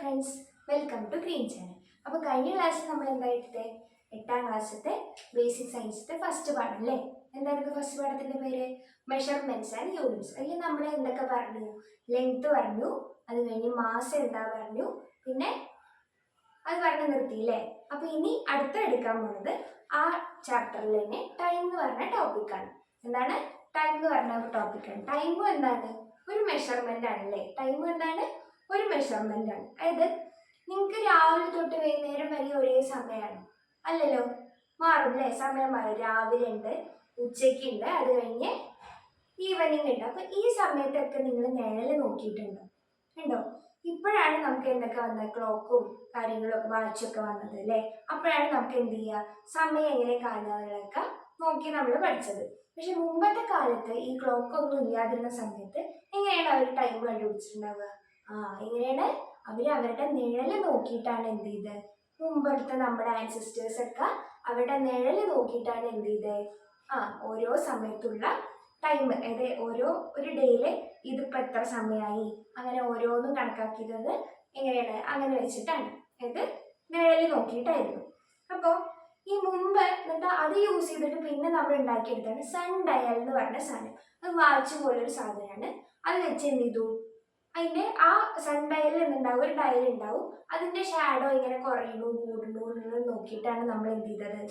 Friends, welcome to green channel. അപ്പോൾ കഴിഞ്ഞ ക്ലാസ്സിൽ നമ്മൾ എന്തായിട്ട് 8ാം ക്ലാസ്സിലത്തെ ബേസിക് സയൻസിന്റെ ഫസ്റ്റ് പാഠം അല്ലേ? എന്തായിരുന്നു ഫസ്റ്റ് പാഠത്തിന്റെ പേര്? Measurements and units. അതിൽ നമ്മൾ എന്തൊക്കെ പറഞ്ഞു? ലെങ്ത് പറഞ്ഞു, അത് കഴിഞ്ഞ് മാസ് എന്താ പറഞ്ഞു, പിന്നെ അത് പറഞ്ഞ് നിർത്തിയില്ലേ? അപ്പൊ ഇനി അടുത്ത എടുക്കാൻ പോകുന്നത് ആ ചാപ്റ്ററിൽ തന്നെ ടൈം എന്ന് പറഞ്ഞ ടോപ്പിക്കാണ്. എന്താണ് ടൈം എന്ന് പറഞ്ഞ ടോപ്പിക്കാണ്. ടൈമും എന്താണ്? ഒരു മെഷർമെന്റ് ആണല്ലേ? ടൈം എന്താണ്? ഒരു മെഷർമെന്റ് ആണ്. അതായത് നിങ്ങൾക്ക് രാവിലെ തൊട്ട് വൈകുന്നേരം വരെ ഒരേ സമയമാണ് അല്ലല്ലോ, മാറും അല്ലേ? സമയം മാറും. രാവിലെ ഉണ്ട്, ഉച്ചയ്ക്ക് ഉണ്ട്, അത് കഴിഞ്ഞ് ഈവനിങ് ഉണ്ട്. അപ്പൊ ഈ സമയത്തൊക്കെ നിങ്ങൾ നിഴല് നോക്കിയിട്ടുണ്ടോ? ഉണ്ടോ? ഇപ്പോഴാണ് നമുക്ക് എന്തൊക്കെ വന്നത്? ക്ലോക്കും കാര്യങ്ങളും വാച്ചൊക്കെ വന്നത് അല്ലേ? അപ്പോഴാണ് നമുക്ക് എന്ത് ചെയ്യുക, സമയം എങ്ങനെ കാണുന്നതൊക്കെ നോക്കി നമ്മൾ പഠിച്ചത്. പക്ഷെ മുമ്പത്തെ കാലത്ത് ഈ ക്ലോക്ക് ഒന്നും ഇല്ലാതിരുന്ന സമയത്ത് എങ്ങനെയാണ് അവർ ടൈം കണ്ടുപിടിച്ചിട്ടുണ്ടാവുക? എങ്ങനെയാണ് അവരുടെ നിഴല് നോക്കിയിട്ടാണ് എന്ത് ചെയ്ത്, മുമ്പത്തെ നമ്മുടെ ആൻസിസ്റ്റേഴ്സ് ഒക്കെ അവരുടെ നിഴല് നോക്കിയിട്ടാണ് എന്ത് ചെയ്തത്, ഓരോ സമയത്തുള്ള ടൈം, അതായത് ഒരു ഡേയില് ഇതിപ്പോ എത്ര സമയമായി, അങ്ങനെ ഓരോന്നും കണക്കാക്കിയത് എങ്ങനെയാണ്, അങ്ങനെ വെച്ചിട്ടാണ്, അതായത് നിഴല് നോക്കിയിട്ടായിരുന്നു. അപ്പോൾ ഈ മുമ്പ് എന്നിട്ട് അത് യൂസ് ചെയ്തിട്ട് പിന്നെ നമ്മൾ ഉണ്ടാക്കിയെടുത്താണ് സൺ ഡയൽ എന്ന് പറഞ്ഞ സാധനം. അത് വാച്ച് പോലൊരു സാധനമാണ്. അത് വെച്ച് എന്ത് ചെയ്തു, അതിന്റെ ആ സൺ ഡയലിൽ എന്തുണ്ടാവും, ഒരു ഡയൽ ഉണ്ടാവും, അതിന്റെ ഷാഡോ ഇങ്ങനെ കുറയുന്നു കൂടുന്നു എന്നുള്ളത് നോക്കിയിട്ടാണ് നമ്മൾ എന്ത് ചെയ്തത്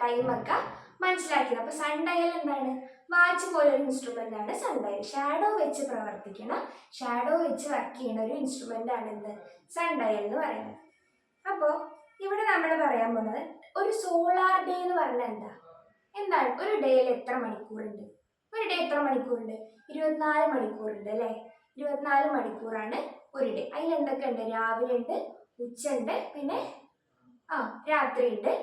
ടൈമൊക്കെ മനസ്സിലാക്കിയത്. അപ്പൊ സൺ ഡയൽ എന്താണ്? വാച്ച് പോലൊരു ഇൻസ്ട്രുമെന്റ് ആണ് സൺ ഡയൽ. ഷാഡോ വെച്ച് പ്രവർത്തിക്കണം, ഷാഡോ വെച്ച് വർക്ക് ചെയ്യുന്ന ഒരു ഇൻസ്ട്രുമെന്റ് ആണ് എന്ത്, സൺ ഡയൽ എന്ന് പറയുന്നത്. അപ്പോൾ ഇവിടെ നമ്മൾ പറയാൻ പോകുന്നത് ഒരു സോളാർ ഡേ എന്ന് പറഞ്ഞാൽ എന്താണ്? ഒരു ഡേയിൽ എത്ര മണിക്കൂറുണ്ട്? ഒരു ഡേ എത്ര മണിക്കൂറുണ്ട്? 24 മണിക്കൂറുണ്ട് അല്ലേ? 24 മണിക്കൂറാണ് ഒരു ഡേ. അതിൽ എന്തൊക്കെ ഉണ്ട്? രാവിലെ ഉണ്ട്, ഉച്ച ഉണ്ട്, പിന്നെ രാത്രി ഉണ്ട്,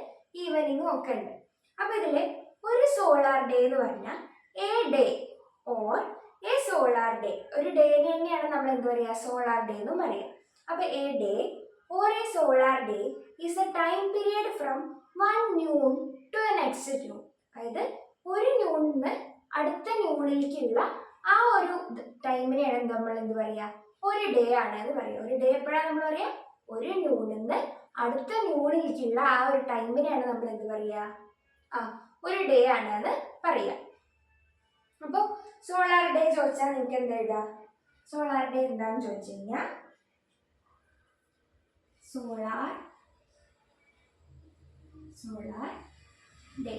ഈവനിങ്ങും ഒക്കെ ഉണ്ട്. അപ്പൊ ഇതില് ഒരു സോളാർ ഡേ എന്ന് പറഞ്ഞാൽ A day or A solar day, ഒരു ഡേനെ തന്നെയാണ് നമ്മൾ എന്ത് പറയുക, സോളാർ ഡേ എന്നും പറയാം. അപ്പൊ A day or a solar day is a time period from one noon to the next noon. അതായത് ഒരു ന്യൂണിന്ന് അടുത്ത ന്യൂണിലേക്കുള്ള ആ ഒരു ടൈമിനെയാണ് നമ്മൾ എന്ത് പറയുക, ഒരു ഡേ ആണ് എന്ന് പറയുക. ഒരു ഡേ എപ്പോഴാണ് നമ്മൾ പറയുക? ഒരു ന്യൂണിന്ന് അടുത്ത ന്യൂണിലേക്കുള്ള ആ ഒരു ടൈമിനെയാണ് നമ്മൾ എന്ത് പറയുക, ഒരു ഡേ ആണ് എന്ന് പറയുക. അപ്പോൾ സോളാർ ഡേ ചോദിച്ചാൽ നിങ്ങൾക്ക് എന്താ എഴുതാ? സോളാർ ഡേ എന്താണെന്ന് ചോദിച്ചു കഴിഞ്ഞാൽ സോളാർ ഡേ.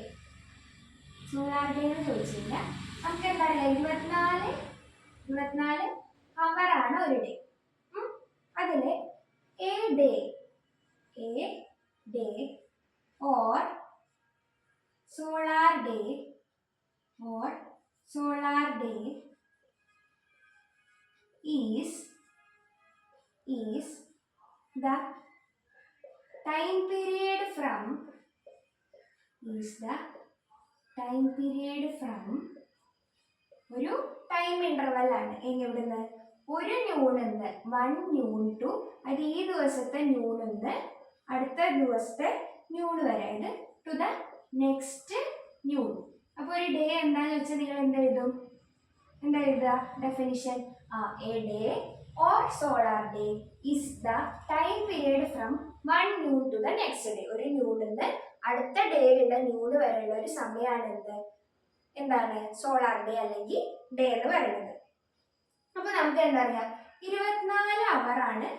സോളാർ ഡേ എന്ന് ചോദിച്ചു കഴിഞ്ഞാൽ നമുക്ക് എന്താ പറയുക, 24 ഹവറാണ് ഒരു ഡേ. അതില് A day or solar day is the time period from ഒരു ടൈം ഇന്റർവെൽ ആണ്. എവിടുന്ന്? ഒരു ന്യൂണിന്ന് 1 ന്യൂൺ ടു, അത് ഈ ദിവസത്തെ ന്യൂണിന്ന് അടുത്ത ദിവസത്തെ ന്യൂൺ വരെ, അതായത് ടു ദ നെക്സ്റ്റ് ന്യൂൺ. അപ്പൊ ഒരു ഡേ എന്താന്ന് വെച്ചാൽ നിങ്ങൾ എന്താ എഴുതുക? Definition A day or solar day is the time period from one noon to the next day. ഒരു ന്യൂണിന്ന് അടുത്ത ഡേയിലുള്ള ന്യൂണ് വരെയുള്ള ഒരു സമയമാണ് എന്താണ് സോളാർ ഡേ അല്ലെങ്കിൽ ഡേ എന്ന് പറയുന്നത്. അപ്പൊ നമുക്ക് എന്താ പറയാ, 24 ഹവറാണ്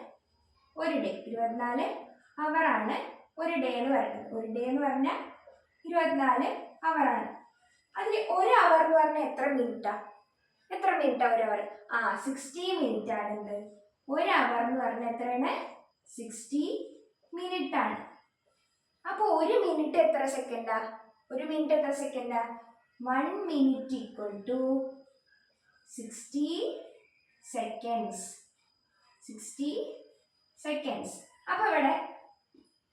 ഒരു ഡേ. 24 ഹവറാണ് ഒരു ഡേ എന്ന് പറയുന്നത്. ഒരു ഡേ എന്ന് പറഞ്ഞാൽ 24 ഹവറാണ്. അതിൽ ഒരു അവർ എന്ന് പറഞ്ഞാൽ എത്ര മിനിറ്റാ ഒരു അവർ? 60 മിനിറ്റ് ആണ്. എന്ത്? ഒരു അവർ എന്ന് പറഞ്ഞാൽ എത്രയാണ്? 60 മിനിറ്റ് ആണ്. അപ്പൊ ഒരു മിനിറ്റ് എത്ര സെക്കൻഡാ? 1 മിനിറ്റ് ഈക്വൽ ടു 60 സെക്കൻഡ്സ്. അപ്പൊ ഇവിടെ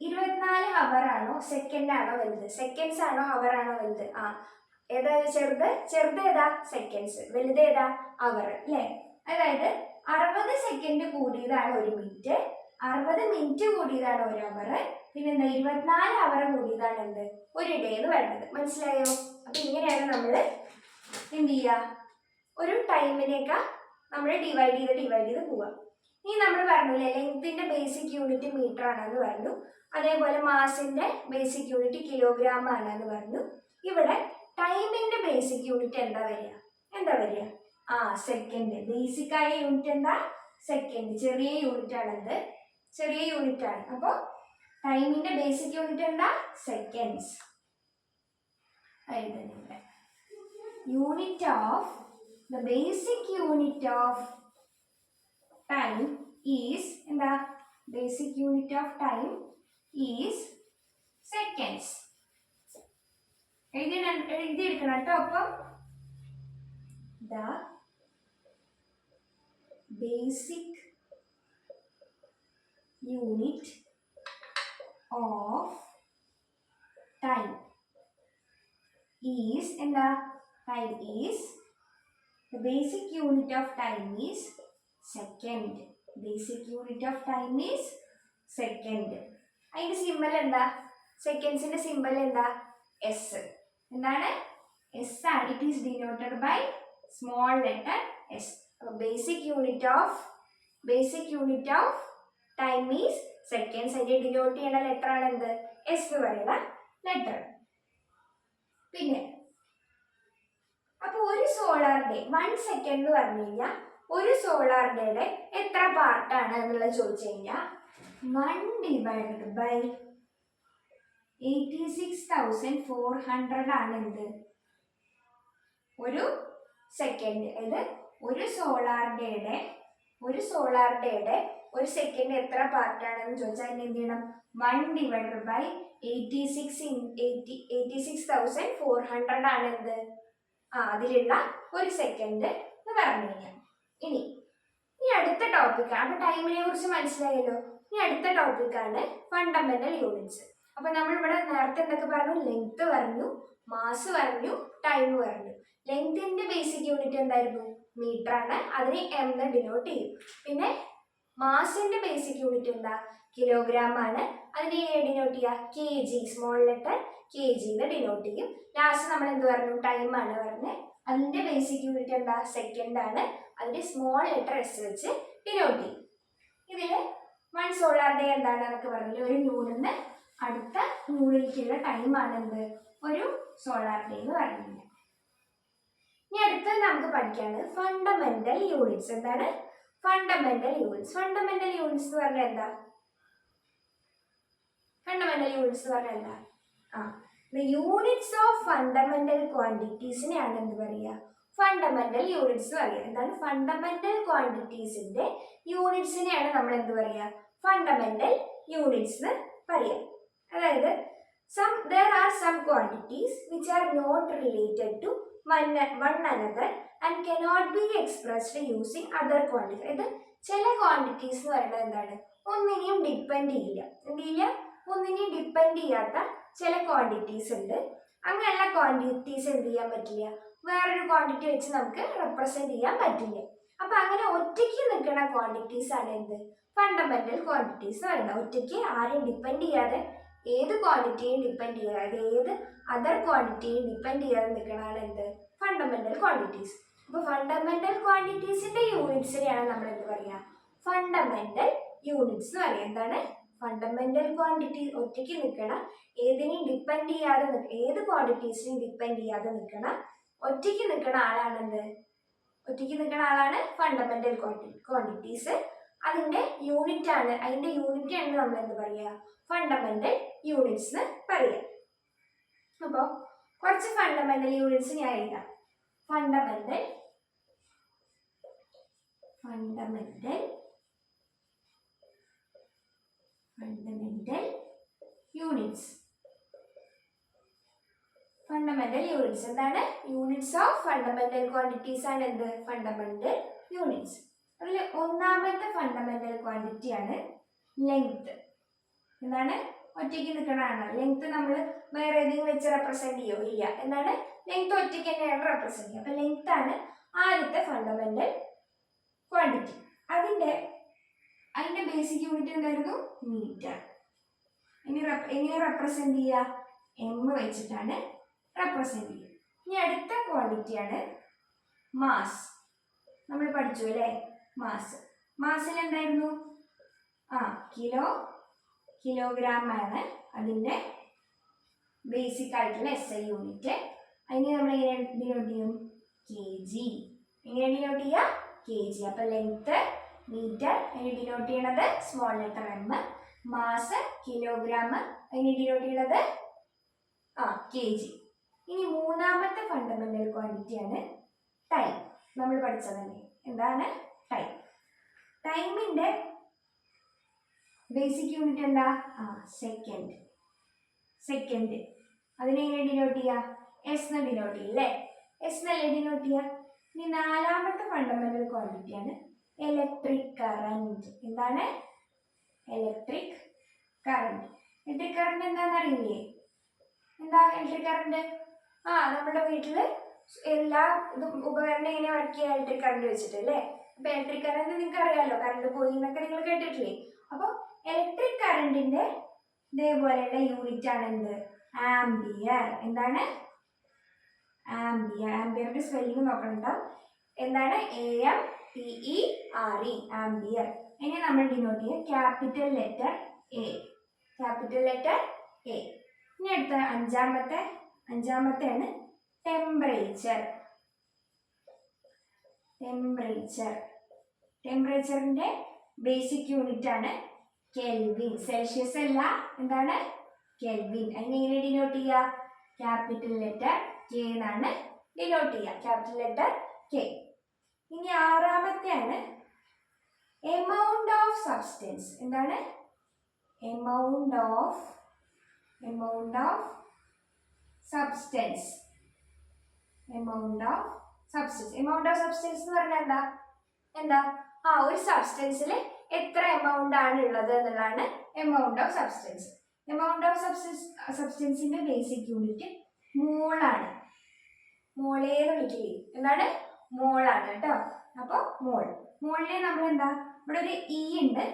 24 ഹവർ ആണോ സെക്കൻഡ് ആണോ വലുത്? സെക്കൻഡ്സ് ആണോ ഹവർ ആണോ വലുത്? ഏതാ ചെറുത് ഏതാ? സെക്കൻഡ്സ്. വലുത് ഏതാ? അവർ അല്ലേ? അതായത് 60 സെക്കൻഡ് കൂടിയതാണ് ഒരു മിനിറ്റ്, 60 മിനിറ്റ് കൂടിയതാണ് ഒരു അവർ, പിന്നെ എന്താ 24 അവർ കൂടിയതാണ് എന്ത്, ഒരു ഡേ എന്ന് പറയുന്നത്. മനസ്സിലായോ? അപ്പൊ ഇങ്ങനെയാണ് നമ്മൾ എന്ത് ചെയ്യുക, ഒരു ടൈമിനെയൊക്കെ നമ്മൾ ഡിവൈഡ് ചെയ്ത് പോവാം. ഇനി നമ്മൾ പറഞ്ഞില്ലേ ലെങ്ത്തിന്റെ ബേസിക് യൂണിറ്റ് മീറ്റർ ആണെന്ന് പറഞ്ഞു, അതേപോലെ മാസിന്റെ ബേസിക് യൂണിറ്റ് കിലോഗ്രാം ആണെന്ന് പറഞ്ഞു. ഇവിടെ ടൈമിന്റെ ബേസിക് യൂണിറ്റ് എന്താ വരിക? സെക്കൻഡ്. ബേസിക് ആയ യൂണിറ്റ് എന്താ? സെക്കൻഡ്. ചെറിയ യൂണിറ്റ് ആണത്, ചെറിയ യൂണിറ്റ് ആണ്. അപ്പോൾ ടൈമിന്റെ ബേസിക് യൂണിറ്റ് എന്താ? Seconds. Unit of the basic unit of time is എന്താ? Basic unit of time is seconds. എഴുതിയെടുക്കണം കേട്ടോ. അപ്പം the basic unit of time is time is the basic unit of time is second. Basic unit of time is second. അതിന്റെ symbol എന്താ? സെക്കൻഡ്സിന്റെ symbol എന്താ? S. എന്താണ്? S ആണ്. It is denoted by small letter S. Basic unit of time is seconds. അതിന്റെ denote ചെയ്യുന്ന letter ആണ് എന്ത്? എസ് എന്ന് പറയുന്ന ലെറ്റർ. പിന്നെ അപ്പൊ ഒരു സോളാർ ഡേ 1 സെക്കൻഡ് എന്ന് പറഞ്ഞു കഴിഞ്ഞാൽ ഒരു സോളാർ ഡേയുടെ എത്ര പാർട്ടാണ് എന്നുള്ളത് ചോദിച്ചു കഴിഞ്ഞാൽ 1 ഡിവൈഡഡ് ബൈ 86,400 ആണ് എന്ത്? ഒരു സെക്കൻഡ്. അതായത് ഒരു സോളാർ ഡേയുടെ ഒരു സെക്കൻഡ് എത്ര പാർട്ടാണെന്ന് ചോദിച്ചാൽ അതിന് എന്ത് ചെയ്യണം? 1 ഡിവൈഡഡ് ബൈ 86,400 ആണ് എന്ത്? അതിലുള്ള ഒരു സെക്കൻഡ് എന്ന് പറഞ്ഞു കഴിഞ്ഞാൽ. ഇനി അടുത്ത ടോപ്പിക്കാണ്. അപ്പൊ ടൈമിനെ കുറിച്ച് മനസ്സിലായല്ലോ. ഇനി അടുത്ത ടോപ്പിക്കാണ് ഫണ്ടമെന്റൽ യൂണിറ്റ്സ്. അപ്പൊ നമ്മളിവിടെ നേരത്തെ എന്തൊക്കെ പറഞ്ഞു? ലെങ്ത് പറഞ്ഞു, മാസ് പറഞ്ഞു, ടൈം പറഞ്ഞു. ലെങ്തിന്റെ ബേസിക് യൂണിറ്റ് എന്തായിരുന്നു? മീറ്റർ ആണ്. അതിനെ എം എന്ന് ഡിനോട്ട് ചെയ്യും. പിന്നെ മാസിന്റെ ബേസിക് യൂണിറ്റ് എന്താ? കിലോഗ്രാം ആണ്. അതിനെ ഡിനോട്ട് ചെയ്യുക kg, സ്മോൾ ലെറ്റർ kg എന്ന് ഡിനോട്ട് ചെയ്യും. ലാസ്റ്റ് നമ്മൾ എന്ത് പറഞ്ഞു? ടൈം ആണ് പറഞ്ഞത്. അതിന്റെ ബേസിക് യൂണിറ്റ് എന്താ? സെക്കൻഡ് ആണ്. അതിന്റെ സ്മോൾ ലെറ്റർ എസ് വെച്ച് ഡിനോട്ട് ചെയ്യും. ഇതില് 1 സോളാർ ഡേ എന്താണ് എന്നൊക്കെ പറഞ്ഞില്ല. ഒരു നൂണിന്ന് അടുത്ത നൂണിലേക്കുള്ള ടൈം ആണ് എന്ത്? ഒരു സോളാർ ഡേ എന്ന് പറയുന്നത്. ഇനി അടുത്തത് നമുക്ക് പഠിക്കാണ് ഫണ്ടമെന്റൽ യൂണിറ്റ്സ്. എന്താണ് ഫണ്ടമെന്റൽ യൂണിറ്റ്സ്? ഫണ്ടമെന്റൽ യൂണിറ്റ്സ് എന്ന് പറഞ്ഞാൽ എന്താ? The units of fundamental quantitiesനെയാണ് എന്ത് പറയുക? ഫണ്ടമെന്റൽ യൂണിറ്റ്സ് പറയുക. എന്താണ്? ഫണ്ടമെന്റൽ ക്വാണ്ടിറ്റീസിന്റെ യൂണിറ്റ്സിനെയാണ് നമ്മൾ എന്ത് പറയുക? ഫണ്ടമെന്റൽ യൂണിറ്റ്സ് എന്ന് പറയുക. അതായത് there are some quantities which are not related to one another and cannot be expressed using other quantities. അതായത് ചില ക്വാണ്ടിറ്റീസ് എന്ന് പറയുന്നത് എന്താണ്? ഒന്നിനെയും ഡിപ്പെൻഡ് ചെയ്യില്ല. ഒന്നിനെയും ഡിപ്പെൻഡ് ചെയ്യാത്ത ചില ക്വാണ്ടിറ്റീസ് ഉണ്ട്. അങ്ങനെയുള്ള ക്വാണ്ടിറ്റീസ് എന്ത് ചെയ്യാൻ പറ്റില്ല? വേറൊരു ക്വാണ്ടിറ്റി വെച്ച് നമുക്ക് റെപ്രസെന്റ് ചെയ്യാൻ പറ്റില്ല. അപ്പൊ അങ്ങനെ ഒറ്റയ്ക്ക് നിൽക്കുന്ന ക്വാണ്ടിറ്റീസ് ആണ് എന്ത്? ഫണ്ടമെന്റൽ ക്വാണ്ടിറ്റീസ് പറയുന്നത്. ഒറ്റയ്ക്ക് ആരെയും ഡിപ്പെൻഡ് ചെയ്യാതെ, ഏത് ക്വാണ്ടിറ്റിയെയും ഡിപ്പെൻഡ് ചെയ്യാതെ, ഏത് അതർ ക്വാണ്ടിറ്റിയെയും ഡിപ്പെൻഡ് ചെയ്യാതെ നിൽക്കണതാണ് എന്ത്? Fundamental quantities. അപ്പൊ ഫണ്ടമെന്റൽ ക്വാണ്ടിറ്റീസിന്റെ യൂണിറ്റ്സിനെയാണ് നമ്മൾ എന്ത് പറയുക? ഫണ്ടമെന്റൽ യൂണിറ്റ്സ് എന്ന് പറയുക. എന്താണ്? ഫണ്ടമെന്റൽ ക്വാണ്ടിറ്റി ഒറ്റയ്ക്ക് നിൽക്കണ, ഏതിനെയും ഡിപ്പെൻഡ് ചെയ്യാതെ, ഏത് ക്വാണ്ടിറ്റീസിനെയും ഡിപ്പെൻഡ് ചെയ്യാതെ നിൽക്കണ, ഒറ്റയ്ക്ക് നിൽക്കണ ആളാണ് ഫണ്ടമെന്റൽ ക്വാണ്ടിറ്റീസ്. അതിന്റെ യൂണിറ്റ് ആണ് നമ്മൾ എന്ത് പറയുക? ഫണ്ടമെന്റൽ യൂണിറ്റ്സ് എന്ന് പറയുക. അപ്പോൾ കുറച്ച് ഫണ്ടമെന്റൽ യൂണിറ്റ്സ് ഞാൻ എഴുതാം. Fundamental units. എന്താണ്? യൂണിറ്റ്സ് ഓഫ് ഫണ്ടമെന്റൽ ക്വാണ്ടിറ്റീസ് ആണ് എന്ത്? Fundamental units. അതിൽ ഒന്നാമത്തെ ഫണ്ടമെന്റൽ ക്വാണ്ടിറ്റി ആണ് ലെങ്ത്. എന്താണ്? ഒറ്റയ്ക്ക് നിൽക്കണതാണ്. ലെങ്ത് നമ്മൾ വേറെ ഏതെങ്കിലും വെച്ച് റെപ്രസെന്റ് ചെയ്യോ? ഇല്ല. എന്താണ്? ലെങ്ത് ഒറ്റയ്ക്ക് തന്നെയാണ് റെപ്രസെന്റ് ചെയ്യുക. അപ്പൊ ലെങ്ത് ആണ് ആദ്യത്തെ ഫണ്ടമെന്റൽ ക്വാണ്ടിറ്റി. അതിന്റെ ബേസിക് യൂണിറ്റ് എന്തായിരുന്നു? മീറ്റർ. എങ്ങനെ റെപ്രസെന്റ് ചെയ്യുക? എം വെച്ചിട്ടാണ് റെപ്രസെന്റ് ചെയ്യുക. ഇനി അടുത്ത ക്വാണ്ടിറ്റിയാണ് മാസ്. നമ്മൾ പഠിച്ചു അല്ലേ? മാസ്. മാസിൽ എന്തായിരുന്നു? കിലോഗ്രാം ആണ് അതിൻ്റെ ബേസിക് ആയിട്ടുള്ള SI യൂണിറ്റ്. അതിന് നമ്മൾ എങ്ങനെ ഡിനോട്ട് ചെയ്യും? kg. എങ്ങനെ ഡിനോട്ട് ചെയ്യുക? kg. അപ്പോൾ ലെങ്ത് മീറ്റർ, അതിന് ഡിനോട്ട് ചെയ്യണത് small letter m. Mass kilogram, അതിന് ഡിനോട്ട് ചെയ്യണത് kg. ഇനി മൂന്നാമത്തെ ഫണ്ടമെന്റൽ ക്വാണ്ടിറ്റി ആണ് ടൈം. നമ്മൾ പഠിച്ചതല്ലേ, എന്താണ് ടൈം? ടൈമിന്റെ ബേസിക് യൂണിറ്റ് എന്താ? സെക്കൻഡ്. സെക്കൻഡ് അതിനെ എങ്ങനെ ഡിനോട്ട് ചെയ്യുക? എസ് എന്ന് ഡിനോട്ട് ചെയ്യും അല്ലേ? എസ് എന്നല്ലേ ഡിനോട്ട് ചെയ്യുക. ഇനി നാലാമത്തെ ഫണ്ടമെന്റൽ ക്വാണ്ടിറ്റി ആണ് ഇലക്ട്രിക് കറന്റ്. എന്താണ്? Electric current. ഇലക്ട്രിക് കറന്റ് എന്താണെന്ന് അറിയില്ലേ? എന്താ ഇലക്ട്രിക് കറന്റ്? നമ്മുടെ വീട്ടിൽ എല്ലാ ഉപകരണം ഇങ്ങനെ വർക്ക് ചെയ്യുക ഇലക്ട്രിക് കറണ്ട് വെച്ചിട്ട് അല്ലേ? അപ്പൊ ഇലക്ട്രിക് കറന്റ് നിങ്ങൾക്ക് അറിയാമല്ലോ, കറണ്ട് പോയി എന്നൊക്കെ നിങ്ങൾ കേട്ടിട്ടില്ലേ? അപ്പോൾ ഇലക്ട്രിക് കറണ്ടിന്റെ ഇതേപോലെയുള്ള യൂണിറ്റ് ആണ് എന്ത്? ആംപിയർ. എന്താണ്? ആംപിയർ. ആംപിയറിന്റെ സ്പെല്ലിംഗ് നോക്കണം. എന്താണ്? AMPERE, ampere. ഇനി നമ്മൾ ഡിനോട്ട് ചെയ്യുക capital letter A. Capital letter A. ഇനി അടുത്ത അഞ്ചാമത്തെയാണ് ടെമ്പറേച്ചർ. ടെമ്പറേച്ചറിന്റെ ബേസിക് യൂണിറ്റ് ആണ് കെൽവിൻ. സെൽഷ്യസ് അല്ല, എന്താണ്? കെൽവിൻ. അതിനെങ്ങനെ ഡിനോട്ട് ചെയ്യുക? ക്യാപിറ്റൽ ലെറ്റർ K എന്നാണ് ഡിനോട്ട് ചെയ്യുക. Capital letter K. ഇനി ആറാമത്തെയാണ് എമൗണ്ട് ഓഫ് സബ്സ്റ്റൻസ്. എന്താണ്? Amount of substance. Amount of substance എന്ന് പറഞ്ഞാൽ എന്താ? ഒരു സബ്സ്റ്റൻസിൽ എത്ര എമൗണ്ട് ആണ് ഉള്ളത് എന്നുള്ളതാണ് amount of substance. Amount of സബ്സ്റ്റൻസിന്റെ ബേസിക് യൂണിറ്റ് മോളാണ്. മോളേന്ന് വിളിക്കില്ലേ? എന്താണ്? മോളാണ് കേട്ടോ. അപ്പോൾ മോളിനെ നമ്മൾ എന്താ, ഇവിടെ ഒരു ഇ ഉണ്ട്,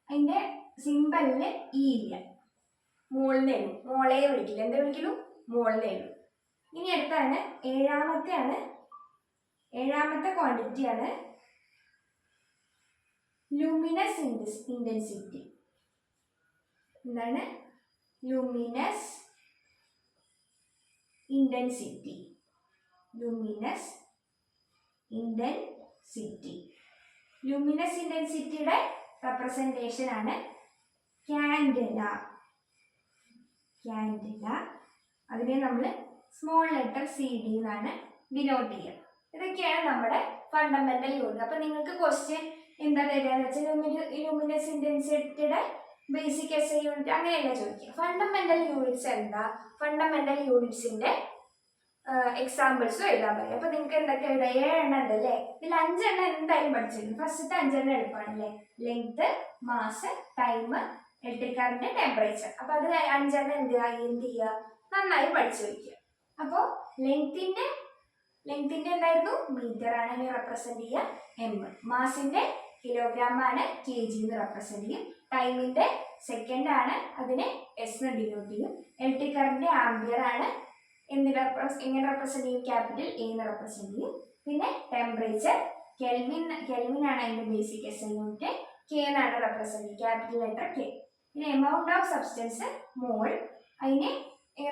അതിന്റെ സിമ്പലിന് ഇ ഇല്ല, മോളിനെ ഉള്ളൂ. മോളെ വിളിക്കില്ല, എന്താ വിളിക്കലു? മോളിനെ ഉള്ളൂ. ഇനി അടുത്താണ് ഏഴാമത്തെ ക്വാണ്ടിറ്റി ആണ് ലൂമിനസ് ഇന്റൻസിറ്റി. എന്താണ്? Luminous intensity. ലൂമിനസ് ഇന്റൻസിറ്റിയുടെ റെപ്രസെന്റേഷൻ ആണ് ക്യാൻഡല. അതിനെ നമ്മൾ സ്മോൾ ലെറ്റർ CD എന്നാണ് ഡിനോട്ട് ചെയ്യുക. ഇതൊക്കെയാണ് നമ്മുടെ ഫണ്ടമെന്റൽ യൂണിറ്റ്. അപ്പൊ നിങ്ങൾക്ക് ക്വസ്റ്റ്യൻ എന്താ തരാന്ന് വെച്ചാൽ ലൂമിനസ് ഇന്റൻസിറ്റിയുടെ ബേസിക് SI യൂണിറ്റ് അങ്ങനെയല്ല ചോദിക്കുക. ഫണ്ടമെന്റൽ യൂണിറ്റ്സ് എന്താ? ഫണ്ടമെന്റൽ യൂണിറ്റ്സിന്റെ എക്സാമ്പിൾസും എഴുതാൻ പറയും. അപ്പൊ നിങ്ങൾക്ക് എന്തൊക്കെ എഴുതാം? 7 എണ്ണം ഉണ്ടല്ലേ? ഇതിൽ 5 എണ്ണം എന്തായാലും പഠിച്ചിരുന്നു. ഫസ്റ്റത്തെ 5 എണ്ണം എളുപ്പമാണല്ലേ? Length, mass, time, electric current, temperature. അപ്പൊ അത് 5 എണ്ണം എന്ത് ചെയ്യുക? നന്നായി പഠിച്ചു വയ്ക്കുക. അപ്പോൾ ലെങ്ത്തിന്റെ എന്തായിരുന്നു? മീറ്റർ ആണ്, അതിനെ റെപ്രസെന്റ് ചെയ്യുക M. മാസിന്റെ കിലോഗ്രാം ആണ്, kg എന്ന് റെപ്രസെന്റ് ചെയ്യും. ടൈമിന്റെ സെക്കൻഡ് ആണ്, അതിനെ S എന്ന് ഡിനോട്ട് ചെയ്യും. ഇലക്ട്രിക് കറന്റ് ആംപിയർ ആണ്, എങ്ങനെ റെപ്രസെന്റ് ചെയ്യും? ക്യാപിറ്റൽ A എന്ന് റെപ്രസെന്റ് ചെയ്യും. പിന്നെ ടെമ്പറേച്ചർ കെൽവിൻ ആണ് അതിന്റെ ബേസിക് SI യൂണിറ്റ്. K എന്നാണ് റെപ്രസെന്റ് ചെയ്യുക, ക്യാപിറ്റൽ ലെറ്റർ K. പിന്നെ എമൗണ്ട് ഓഫ് സബ്സ്റ്റൻസ് മോൾ, അതിനെ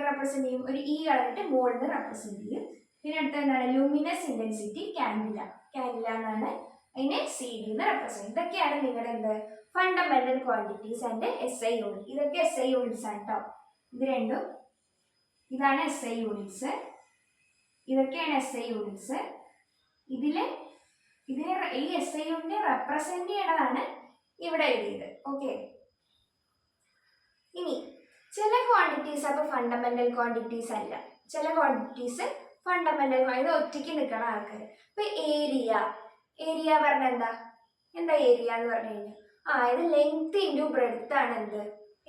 റെപ്രസെന്റ് ചെയ്യും, ഒരു E കളഞ്ഞിട്ട് മോളിന് റെപ്രസെന്റ് ചെയ്യും. പിന്നെ അടുത്ത എന്താണ്? ലൂമിനസ് ഇന്റൻസിറ്റി ക്യാൻഡില എന്നാണ്, അതിനെ CD എന്ന് റെപ്രസെന്റ്. ഇതൊക്കെയാണ് നിങ്ങളുടെ എന്ത്? Fundamental quantities and SI unit. ഇതൊക്കെ SI യൂണിറ്റ്സ് ആണ് കേട്ടോ. ഇത് രണ്ടും ഇതാണ് SI യൂണിറ്റ്സ്. ഇതൊക്കെയാണ് SI യൂണിറ്റ്സ്. ഇതിനെ ഈ SI യൂണിറ്റിനെ റെപ്രസെന്റ് ചെയ്യണതാണ് ഇവിടെ എഴുതിയത്. ഓക്കെ. ഇനി ചില ക്വാണ്ടിറ്റീസ് അപ്പൊ ഫണ്ടമെന്റൽ ക്വാണ്ടിറ്റീസ് അല്ല. ചില ക്വാണ്ടിറ്റീസ് ഫണ്ടമെന്റൽ, ഇത് ഒറ്റയ്ക്ക് നിൽക്കണ ആൾക്കാർ. ഇപ്പൊ ഏരിയ പറഞ്ഞ എന്താ ഏരിയ എന്ന് പറഞ്ഞു കഴിഞ്ഞാൽ ഇത് ലെങ്ത് ഇൻറ്റു ബ്രെഡ്ത്ത് ആണ് എന്ത്?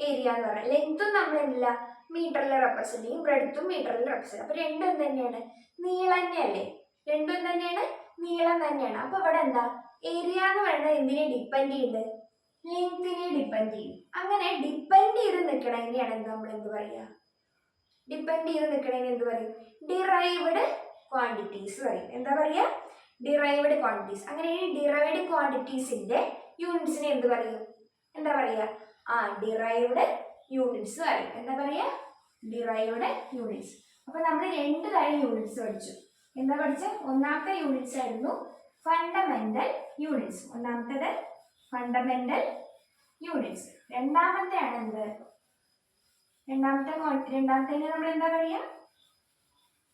ഏരിയ എന്ന് പറഞ്ഞാൽ. ലെങ്ത്തും നമ്മൾ എന്തില്ല? മീറ്ററിൽ റെപ്രസെന്റ് ചെയ്യും, ബ്രെഡ്ത്തും മീറ്ററിൽ റെപ്രസെന്റ്. അപ്പൊ രണ്ടും തന്നെയാണ്, നീളം തന്നെയല്ലേ? രണ്ടും തന്നെയാണ്, നീളം തന്നെയാണ്. അപ്പൊ ഇവിടെ എന്താ? ഏരിയ എന്ന് പറയുന്നത് എന്തിനെ ഡിപ്പെൻഡ് ചെയ്യുന്നത്? ലെങ്തിനെ ഡിപ്പെൻഡ് ചെയ്യും. അങ്ങനെ ഡിപ്പെൻഡ് ചെയ്ത് നിൽക്കണതിനെയാണ് നമ്മൾ എന്ത് പറയുക? ഡിപ്പെൻഡ് ചെയ്ത് നിൽക്കണതിന് എന്ത് പറയും? ഡിറൈവ്ഡ് ക്വാണ്ടിറ്റീസ് പറയും. എന്താ പറയുക? Derived quantities. അങ്ങനെ ഈ ഡിറൈവ്ഡ് ക്വാണ്ടിറ്റീസിന്റെ യൂണിറ്റ്സിനെ എന്ത് പറയും? എന്താ പറയുക? ഡിറൈവ്ഡ് യൂണിറ്റ്സ് പറയും. എന്താ പറയുക? Derived units. അപ്പൊ നമ്മൾ 2 തരം യൂണിറ്റ്സ് പഠിച്ചു. എന്താ പഠിച്ച? ഒന്നാമത്തെ യൂണിറ്റ്സ് ആയിരുന്നു ഫണ്ടമെന്റൽ യൂണിറ്റ്സ്. ഒന്നാമത്തേത് ഫണ്ടമെന്റൽ യൂണിറ്റ്സ്. രണ്ടാമത്തെയാണ് എന്ത്? രണ്ടാമത്തേനെ നമ്മൾ എന്താ പറയുക?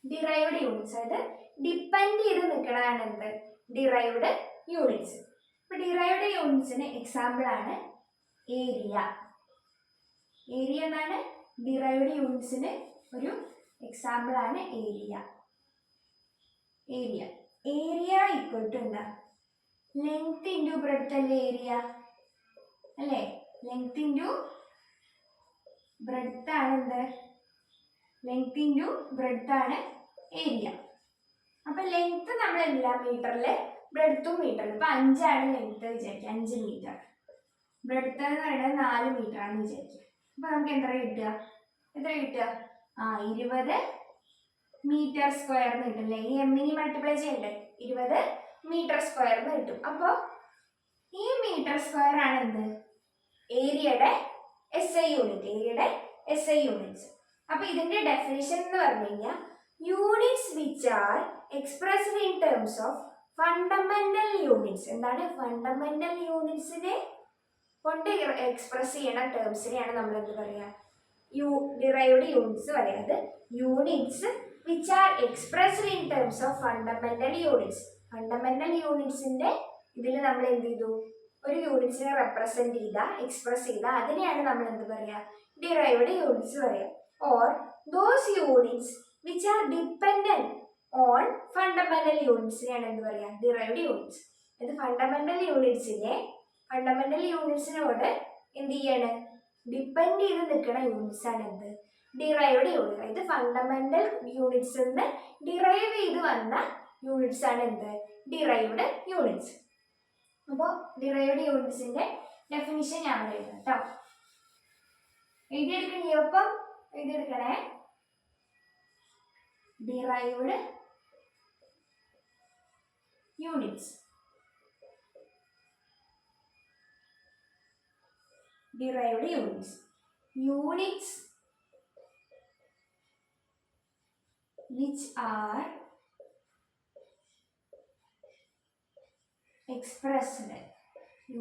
Derived units. അതായത് ഡിപ്പെൻഡ് ചെയ്ത് നിൽക്കുന്നതാണ് എന്ത്? Derived units. ഇപ്പൊ ഡിറൈവ്ഡ് യൂണിറ്റ്സിന് എക്സാമ്പിൾ ആണ് ഏരിയ. ഏരിയ എന്നാണ് ഡിറൈവ്ഡ് യൂണിറ്റ്സിന് ഒരു എക്സാമ്പിൾ ആണ് ഏരിയ. ഏരിയ ഈക്വൽ ടു എന്താ? ലെങ്ത് ഇൻറ്റു ബ്രെഡ്ത്ത് അല്ലേ ഏരിയ? അല്ലേ? ലെങ്ത് ഇൻറ്റു ബ്രെഡ്ത്ത് ആണ് എന്ത്? ലെങ്ത് ഇൻറ്റു ബ്രെഡ്ത്ത് ആണ് ഏരിയ. അപ്പൊ ലെങ്ത് നമ്മൾ എല്ലാ മീറ്ററില്, ബ്രെഡ്ത്തും മീറ്ററിൽ. ഇപ്പൊ 5 ആണ് ലെങ്ത് വിചാരിക്കുക, 5 മീറ്റർ. ബ്രെഡ്ത്ത് എന്ന് പറയുന്നത് 4 മീറ്റർ ആണെന്ന് വിചാരിക്കുക. അപ്പൊ നമുക്ക് എത്ര കിട്ടുക? 20 മീറ്റർ സ്ക്വയർ എന്ന് കിട്ടില്ലേ? ഈ എമ്മിനി മൾട്ടിപ്ലൈ ചെയ്യണ്ടേ? 20 മീറ്റർ സ്ക്വയർ എന്ന് കിട്ടും. അപ്പോൾ ഈ മീറ്റർ സ്ക്വയർ ആണ് എന്ത്? ഏരിയയുടെ SI യൂണിറ്റ്. ഏരിയയുടെ SI യൂണിറ്റ്സ്. അപ്പൊ ഇതിന്റെ ഡെഫിനിഷൻ എന്ന് പറഞ്ഞു കഴിഞ്ഞാൽ units which are expressed in terms of fundamental units. എന്താണ്? ഫണ്ടമെന്റൽ യൂണിറ്റ്സിനെ കൊണ്ട് എക്സ്പ്രസ് ചെയ്യുന്ന ടേംസിനെയാണ് നമ്മൾ എന്ത് പറയുക? ഡിറൈവ്ഡ് യൂണിറ്റ്സ് പറയുന്നത്. Units which are expressed in terms of fundamental units. Fundamental യൂണിറ്റ്സിന്റെ ഇതിൽ നമ്മൾ എന്ത് ചെയ്തു? ഒരു യൂണിറ്റ്സിനെ റെപ്രസെന്റ് ചെയ്ത, എക്സ്പ്രസ് ചെയ്ത, അതിനെയാണ് നമ്മൾ എന്ത് പറയുക? ഡിറൈവ്ഡ് യൂണിറ്റ്സ് പറയുക. Or those units which are dependent on fundamental യൂണിറ്റ്സിനെയാണ് എന്ത് പറയുക? Derived units. ഇത് ഫണ്ടമെന്റൽ യൂണിറ്റ്സിനോട് എന്ത് ചെയ്യാണ്? ഡിപ്പെൻഡ് ചെയ്ത് നിൽക്കുന്ന യൂണിറ്റ്സ് ആണ് എന്ത്? Derived unit. ഇത് ഫണ്ടമെന്റൽ യൂണിറ്റ്സ് നിന്ന് ഡിറൈവ് ചെയ്ത് വന്ന യൂണിറ്റ്സ് ആണ് എന്ത്? Derived units. അപ്പോൾ ഡിറൈവ്ഡ് യൂണിറ്റ്സിന്റെ ഡെഫിനിഷൻ ഞാൻ എഴുതാം കേട്ടോ. എഴുതിയെടുക്കണേ. ഒപ്പം എഴുതിയെടുക്കണേ. Derived units. Derived units. Units which are expressed.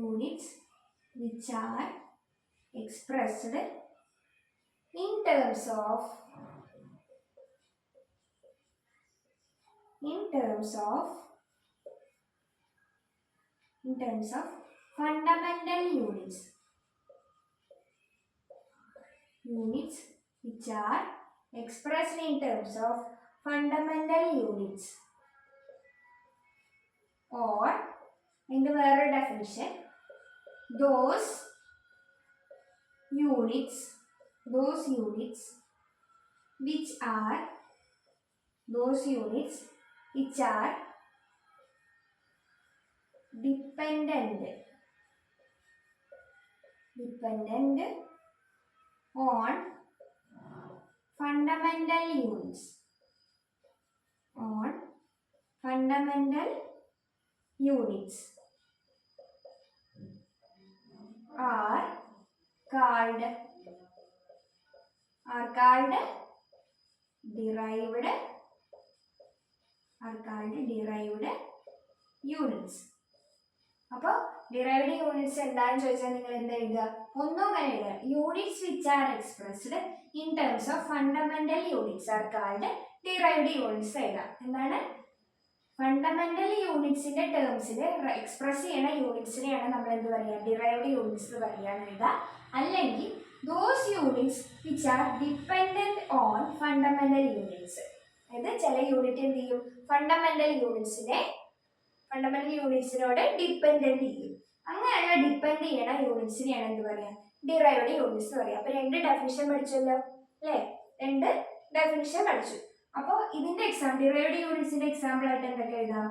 Units which are expressed in terms of fundamental units. Units which are expressed in terms of fundamental units. Or in the other definition, those units which are dependent on fundamental units. Are called derived units. അപ്പോൾ derived units എന്താണെന്ന് ചോദിച്ചാൽ നിങ്ങൾ എന്താ എഴുതുക? ഒന്നും അങ്ങനെ എഴുതുക. Units which are expressed in terms of fundamental units are called derived units എഴുതാം. എന്താണ്? ഫണ്ടമെന്റൽ യൂണിറ്റ്സിന്റെ ടേംസിൽ എക്സ്പ്രസ് ചെയ്യുന്ന യൂണിറ്റ്സിനെയാണ് നമ്മൾ എന്ത് പറയുക? ഡിറൈവ്ഡ് യൂണിറ്റ്സ് പറയാന്ന് എഴുതുക. അല്ലെങ്കിൽ those units which are dependent on fundamental units. അതായത് ചില യൂണിറ്റ് എന്ത് ചെയ്യും? ഫണ്ടമെന്റൽ യൂണിറ്റ്സിനോട് ഡിപ്പെൻഡന്റ് ചെയ്യും. അങ്ങനെയുള്ള ഡിപ്പെൻഡ് ചെയ്യണ യൂണിറ്റ്സിനെയാണ് എന്ത് പറയുക? ഡിറൈവ്ഡ് യൂണിറ്റ്സ് പറയുക. അപ്പൊ 2 ഡെഫിനിഷൻ പഠിച്ചല്ലോ അല്ലേ? 2 ഡെഫിനിഷൻ പഠിച്ചു. അപ്പോൾ ഇതിന്റെ ഡിറൈവ്ഡ് യൂണിറ്റ്സിന്റെ എക്സാമ്പിൾ ആയിട്ട് എന്തൊക്കെ എഴുതാം?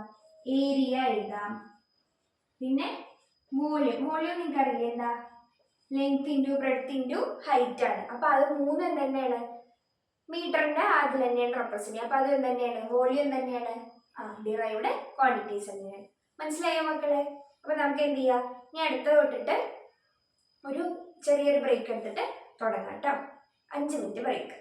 ഏരിയ എഴുതാം. പിന്നെ വോള്യൂം നിങ്ങൾക്ക് അറിയില്ല എന്താ? Length into breadth into height ആണ്. അപ്പൊ അത് 3 എന്ത് തന്നെയാണ്? മീറ്ററിന്റെ അതിൽ തന്നെയാണ് റെപ്രസെന്റ് ചെയ്യുക. അപ്പൊ അത് എന്ത് തന്നെയാണ്? വോള്യൂം തന്നെയാണ്. ഡിറൈവ്ഡ് ക്വാണ്ടിറ്റീസ് തന്നെയാണ്. മനസ്സിലായോ മക്കളെ? അപ്പൊ നമുക്ക് എന്ത് ചെയ്യാം, ഇനി അടുത്ത തൊട്ടിട്ട് ഒരു ചെറിയൊരു ബ്രേക്ക് എടുത്തിട്ട് തുടങ്ങാം കേട്ടോ. 5 മിനിറ്റ് ബ്രേക്ക്.